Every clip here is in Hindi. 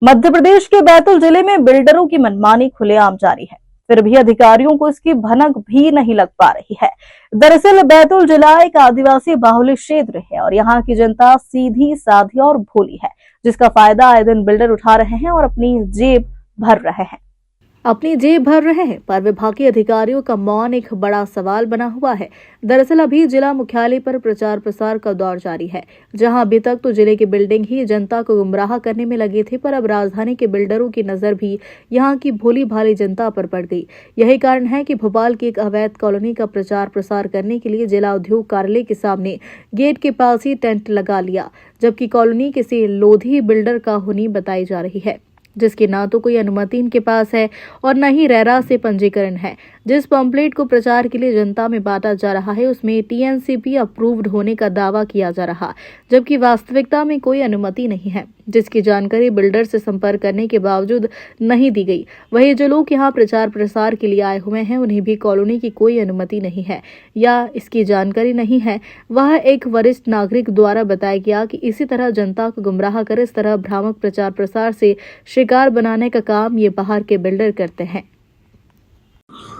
मध्य प्रदेश के बैतूल जिले में बिल्डरों की मनमानी खुलेआम जारी है, फिर भी अधिकारियों को इसकी भनक भी नहीं लग पा रही है। दरअसल बैतूल जिला एक आदिवासी बाहुल्य क्षेत्र है और यहाँ की जनता सीधी साधी और भोली है, जिसका फायदा आए दिन बिल्डर उठा रहे हैं और अपनी जेब भर रहे हैं। पर विभागीय अधिकारियों का मौन एक बड़ा सवाल बना हुआ है। दरअसल अभी जिला मुख्यालय पर प्रचार प्रसार का दौर जारी है, जहां अभी तक तो जिले की बिल्डिंग ही जनता को गुमराह करने में लगे थे, पर अब राजधानी के बिल्डरों की नजर भी यहां की भोली भाली जनता पर पड़ गई। यही कारण है कि भोपाल की एक अवैध कॉलोनी का प्रचार प्रसार करने के लिए जिला उद्योग कार्यालय के सामने गेट के पास ही टेंट लगा लिया, जबकि कॉलोनी किसी लोधी बिल्डर का होनी बताई जा रही है, जिसकी ना तो कोई अनुमति इनके पास है और न ही रेरा से पंजीकरण है। जिस पंपलेट को प्रचार के लिए जनता में बांटा जा रहा है उसमें टीएनसीपी अप्रूव्ड होने का दावा किया जा रहा, जबकि वास्तविकता में कोई अनुमति नहीं है, जिसकी जानकारी बिल्डर से संपर्क करने के बावजूद नहीं दी गई। वहीं जो लोग यहां प्रचार प्रसार के लिए आए हुए हैं उन्हें भी कॉलोनी की कोई अनुमति नहीं है या इसकी जानकारी नहीं है। वह एक वरिष्ठ नागरिक द्वारा बताया गया कि इसी तरह जनता को गुमराह कर इस तरह भ्रामक प्रचार प्रसार से शिकार बनाने का काम ये बाहर के बिल्डर करते हैं।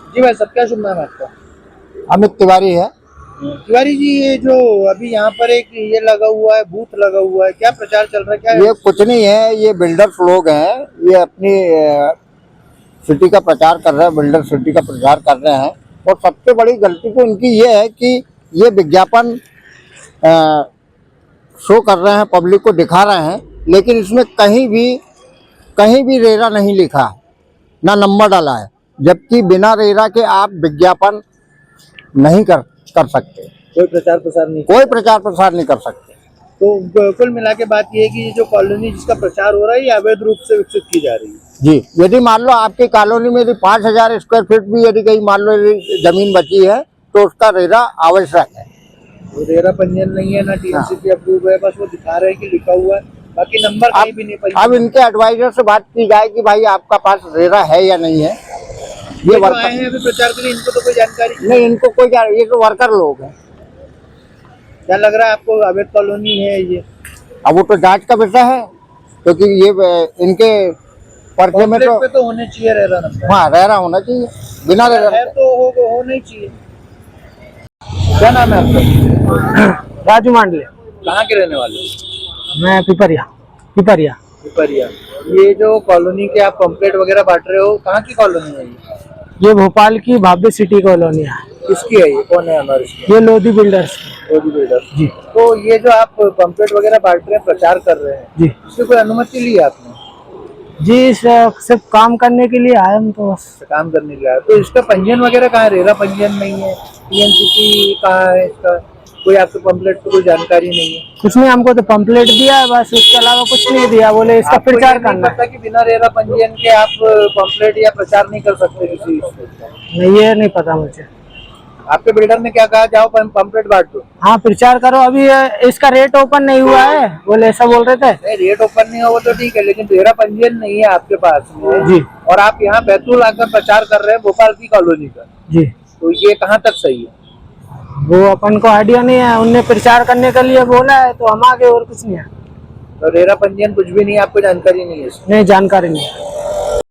जी भाई, सब क्या शुभ नाम है आपका? अमित तिवारी है। तिवारी जी, ये जो अभी यहाँ पर एक ये लगा हुआ है, बूथ लगा हुआ है, क्या प्रचार चल रहा है? क्या ये कुछ नहीं है, ये बिल्डर्स लोग हैं, ये अपनी सिटी का प्रचार कर रहे हैं, बिल्डर सिटी का प्रचार कर रहे हैं। और सबसे बड़ी गलती तो इनकी ये है कि ये विज्ञापन शो कर रहे हैं, पब्लिक को दिखा रहे हैं, लेकिन इसमें कहीं भी रेरा नहीं लिखा है, ना नंबर डाला है, जबकि बिना रेरा के आप विज्ञापन नहीं कर सकते। कोई प्रचार प्रसार नहीं कर सकते। तो कुल मिला के बात ये है कि ये जो कॉलोनी जिसका प्रचार हो रहा है ये अवैध रूप से विकसित की जा रही है। जी, यदि मान लो आपकी कॉलोनी में 5000 स्क्वायर फीट भी यदि कहीं मान लो जमीन बची है तो उसका रेरा आवश्यक है। तो रेरा पंजीयन नहीं है, ना टीएनसीपी अप्रूव है, बस वो दिखा रहे हैं कि लिखा हुआ है, बाकी नंबर कहीं भी नहीं। अब इनके एडवाइजर से बात की जाए कि भाई आपका पास रेरा है या नहीं है। ये वर्कर आए हैं अभी प्रचार के लिए, इनको तो कोई जानकारी नहीं, इनको कोई ये तो वर्कर लोग हैं। क्या लग रहा है आपको, अवैध कॉलोनी है ये? अब वो तो जांच का विषय है, क्योंकि ये इनके पर्चे में तो होने चाहिए रेरा नंबर। हाँ, रेरा होना चाहिए, बिना रेरा है तो होना ही चाहिए। क्या नाम है आपका? राजू मांडले। कहाँ के रहने वाले? मैं पिपरिया। ये जो कॉलोनी के आप पंपलेट वगैरह बांट रहे हो, कहाँ की कॉलोनी है ये भोपाल की भाव्य सिटी कॉलोनी है। किसकी है ये? कौन है ऑनर इसकी? ये लोधी बिल्डर्स जी। तो ये जो आप पंपलेट वगैरह बांट रहे हैं, प्रचार कर रहे हैं जी, इसकी कोई अनुमति ली है आपने? जी, सिर्फ काम करने के लिए आए हम, तो बस काम करने के लिए आए। तो इसका पंजीयन वगैरह कहाँ है? रेरा पंजीयन नहीं है, टीएनसीपी कहाँ है इसका? कोई आपके पंपलेट पर कोई जानकारी नहीं है? कुछ नहीं, हमको तो पंपलेट दिया है बस, उसके अलावा कुछ नहीं दिया। बोले इसका प्रचार करना है कि बिना रेरा पंजीयन के आप पंपलेट या प्रचार नहीं कर सकते किसी? नहीं, ये नहीं पता मुझे। आपके बिल्डर ने क्या कहा, जाओ पंपलेट बांट दो? हाँ, प्रचार करो। अभी इसका रेट ओपन नहीं हुआ है, बोले ऐसा बोल रहे थे। नहीं, रेट ओपन नहीं हुआ तो ठीक है, लेकिन रेरा पंजीयन नहीं है आपके पास में जी, और आप यहाँ बैतूल आकर प्रचार कर रहे हैं भोपाल की कॉलोनी का। जी, तो ये कहाँ तक सही है? वो अपन को आइडिया नहीं है, उनने प्रचार करने के लिए बोला है तो हम आगे, और कुछ नहीं है। तो रेरा पंजीयन कुछ भी नहीं है, आपको जानकारी नहीं है? नहीं, जानकारी नहीं है।